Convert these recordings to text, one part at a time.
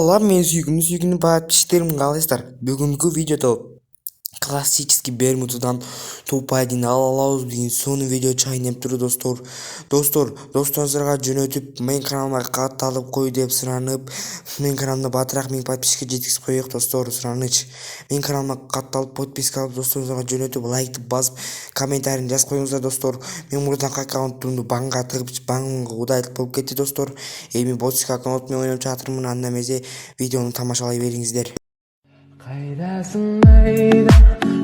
Салам, мен сүйгүнүү подписчиктерим, каалайсыздар? Бүгүнкү видеодо классический Бермудудан топ-1 ала алабыз деген сонун видео чайнап тур достор. Досторыңуздарга жөнөтүп, менин каналыма катталып кой деп суранып, менин каналымда батыраак 1000 подписчикке жеткизип коёюк достор, сураныч. Менин каналыма катталып, подписка алып, досторыңуздарга жөнөтүп, лайктып басып, комментарийни жазып коюңуздар достор. Мен мурдакы аккаунтумду банга тыгып, банга удайлык болуп кетти достор. Эми ботсик аккаунт менен ойноп жатырмын. Анда эмесе видеону тамашалай бериңиздер. Кайдасың айда,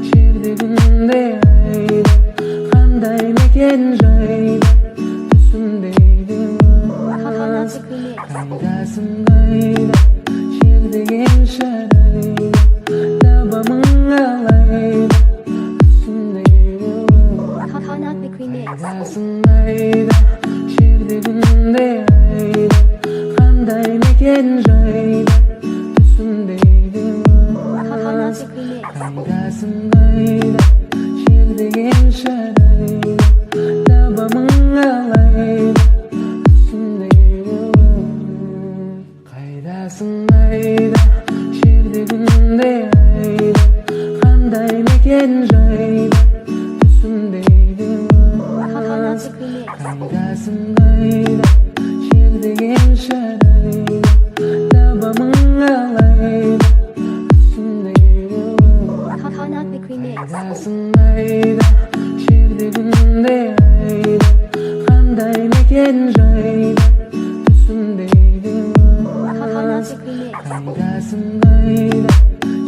жердегінде айда, қандай мекен жайда, түсіндейді Кайдасың айда, жердеген шарайда, табамың алайда, түсіндейді Кайдасың айда, жердегінде айда, қандай мекен жайда, түсіндейді Кайдасың айда, жердеген шарайда, табамың алайда, түсіндейді Кайдасың айда, жердегінде айда, қандай мекен жайда, түсіндейді Кайдасың айда, жердеген шарайда, табамың алайда, Кайдасың айда, жердегінде айда, қандай мекен жайда, түсіндейді Кайдасың айда,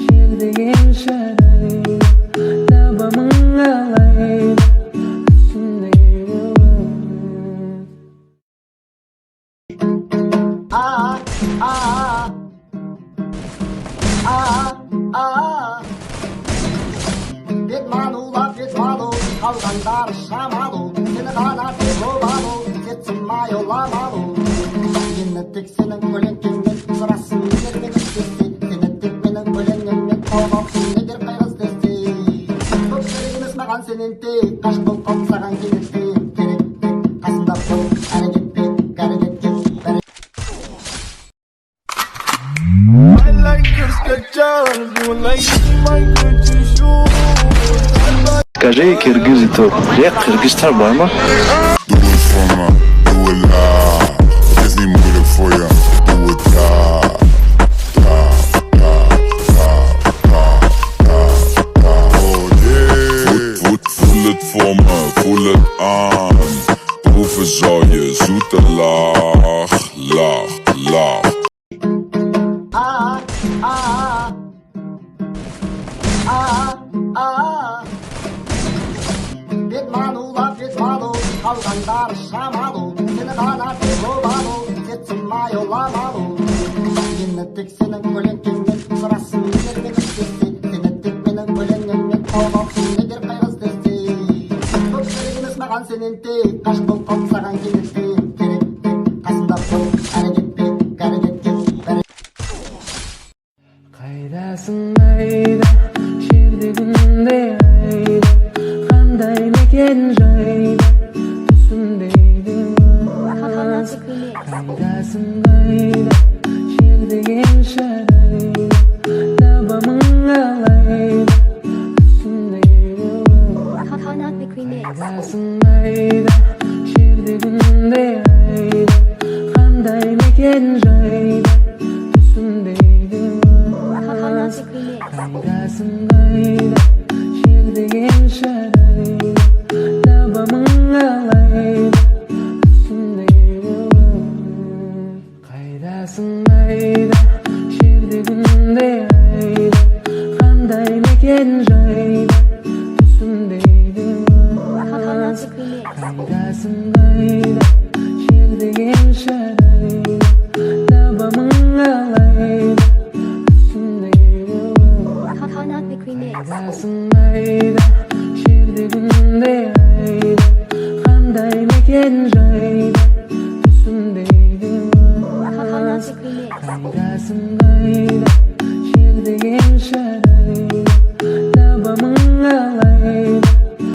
жердеген шарайда, табамың алайда, түсіндейді Бетману, қалғандар шамалу, сені ғана тек обалу, кетсімай оламалу. Мені тек сенің көлеңкеңмен сұрасын, ермен істесе, сені тек менің көлеңіммен қоғалсын, егер қайғыз десе. Көп керегіміз маған сенен тек, қаш бол қопсаған кенетте, керек тек қасында бол, әрекетпен, әрекеткен, I like your sketchers, you like my Gucci shoes. Скажи, киргиз то, кыргыздар бармы? Do it for me, do it loud. Just need me for you. Do it loud. Oh yeah. Voel het voor me, voel het aan. Proeven zal je zoete laag. Бетману, қалғандар шамалу, сені ғана тек обалу, кетсімай оламалу. Мені тек сенің көлеңкеңмен сұрасын, ермен істесе, сені тек менің көлеңіммен қоғалсын, егер қайғыз десе. Көп керегіміз маған сенен тек, қаш бол қопсаған кенетте, керек тек қасында бол, әрекетпен, әрекеткен, Кайдасың айда, жердегінде айда, қандай мекен жайда, түсіндейді Кайдасың айда, жердеген шарайда, табамың алайда, түсіндейді Кайдасың айда, жердегінде айда, қандай мекен жайда, түсіндейді Кайдасың айда, жердеген шарайда, табамың алайда, түсіндейді Кайдасың айда, жердегінде айда, қандай мекен жайда, түсіндейді Кайдасың айда, жердеген шарайда, табамың алайда, түсіндейді Кайдасың айда, жердегінде айда, қандай мекен жайда